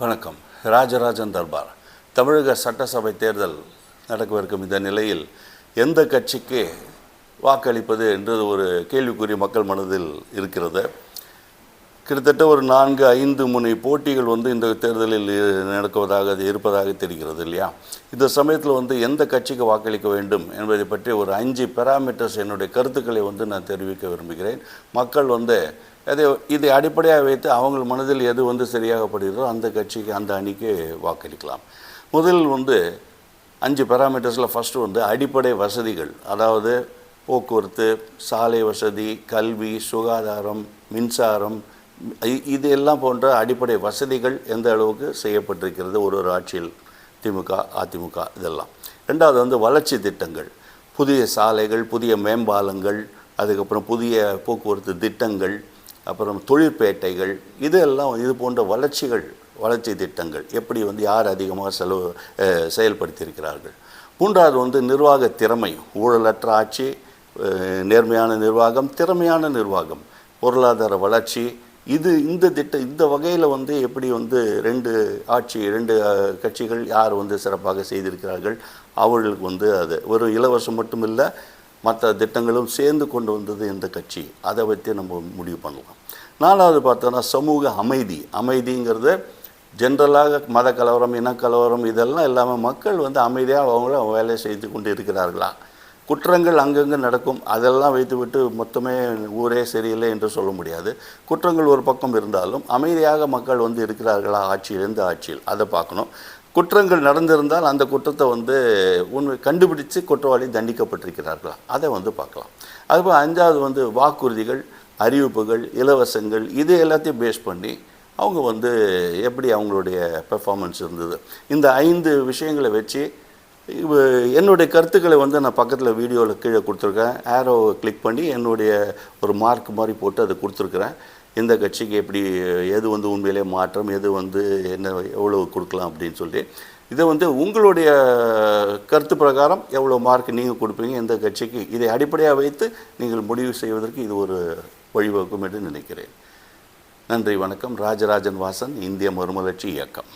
வணக்கம். ராஜராஜன் தர்பார். தமிழக சட்டசபை தேர்தல் நடக்கவிருக்கும் இந்த நிலையில் எந்த கட்சிக்கு வாக்களிப்பது என்று ஒரு கேள்விக்குறி மக்கள் மனதில் இருக்கிறது. கிட்டத்தட்ட ஒரு 4-5 முனை போட்டிகள் இந்த தேர்தலில் நடக்குவதாக இருப்பதாக தெரிகிறது இல்லையா. இந்த சமயத்தில் எந்த கட்சிக்கு வாக்களிக்க வேண்டும் என்பதை பற்றி ஒரு 5 பேராமீட்டர்ஸ் என்னுடைய கருத்துக்களை நான் தெரிவிக்க விரும்புகிறேன். மக்கள் இதை அடிப்படையாக வைத்து அவங்க மனதில் எது சரியாகப்படுகிறதோ அந்த கட்சிக்கு அந்த அணிக்கு வாக்களிக்கலாம். முதலில் 5 பேராமீட்டர்ஸில் ஃபஸ்ட்டு அடிப்படை வசதிகள், அதாவது போக்குவரத்து, சாலை வசதி, கல்வி, சுகாதாரம், மின்சாரம், இது எல்லாம் போன்ற அடிப்படை வசதிகள் எந்த அளவுக்கு செய்யப்பட்டிருக்கிறது ஒரு ஆட்சியில், திமுக அதிமுக இதெல்லாம். ரெண்டாவது வளர்ச்சி திட்டங்கள், புதிய சாலைகள், புதிய மேம்பாலங்கள், அதுக்கப்புறம் புதிய போக்குவரத்து திட்டங்கள், அப்புறம் தொழிற்பேட்டைகள், இதெல்லாம் இது போன்ற வளர்ச்சி திட்டங்கள் எப்படி யார் அதிகமாக செயல்படுத்தியிருக்கிறார்கள். மூன்றாவது நிர்வாக திறமை, ஊழலற்ற ஆட்சி, நேர்மையான நிர்வாகம், திறமையான நிர்வாகம், பொருளாதார வளர்ச்சி, இந்த வகையில் எப்படி 2 கட்சிகள் யார் சிறப்பாக செய்திருக்கிறார்கள், அவர்களுக்கு அது ஒரு இலவசம் மட்டும் இல்லை, மற்ற திட்டங்களும் சேர்ந்து கொண்டு வந்தது எந்த கட்சி, அதை வச்சு நம்ம முடிவு பண்ணலாம். நாலாவது பார்த்தோன்னா சமூக அமைதிங்கிறது ஜென்ரலாக மத கலவரம், இனக்கலவரம் இதெல்லாம் இல்லாமல் மக்கள் அமைதியாக அவங்கள வேலை செய்து கொண்டு இருக்கிறார்களா. குற்றங்கள் அங்கங்கே நடக்கும், அதெல்லாம் வைத்துவிட்டு மொத்தமே ஊரே சரியில்லை என்று சொல்ல முடியாது. குற்றங்கள் ஒரு பக்கம் இருந்தாலும் அமைதியாக மக்கள் இருக்கிறார்களா எந்த ஆட்சியில், அதை பார்க்கணும். குற்றங்கள் நடந்திருந்தால் அந்த குற்றத்தை உண்மை கண்டுபிடித்து குற்றவாளி தண்டிக்கப்பட்டிருக்கிறார்களா, அதை பார்க்கலாம். அதுபோல் 5வது வாக்குறுதிகள், அறிவிப்புகள், இலவசங்கள், இது எல்லாத்தையும் பேஸ் பண்ணி அவங்க எப்படி அவங்களுடைய பெர்ஃபார்மன்ஸ் இருந்தது. இந்த 5 விஷயங்களை வச்சு என்னுடைய கருத்துக்களை நான் பக்கத்தில் வீடியோவில் கீழே கொடுத்துருக்கேன். ஆரோவை கிளிக் பண்ணி என்னுடைய ஒரு மார்க் மாதிரி போட்டு அதை கொடுத்துருக்குறேன். இந்த கட்சிக்கு எப்படி எது உண்மையிலே மாற்றம், எது என்ன எவ்வளோ கொடுக்கலாம் அப்படின்னு சொல்லி, இதை உங்களுடைய கருத்து பிரகாரம் எவ்வளோ மார்க் நீங்கள் கொடுப்பீங்க எந்த கட்சிக்கு, இதை அடிப்படையாக வைத்து நீங்கள் முடிவு செய்வதற்கு இது ஒரு வழிவகுக்கும் என்று நினைக்கிறேன். நன்றி, வணக்கம். ராஜராஜன் வாசன், இந்திய மறுமலர்ச்சி இயக்கம்.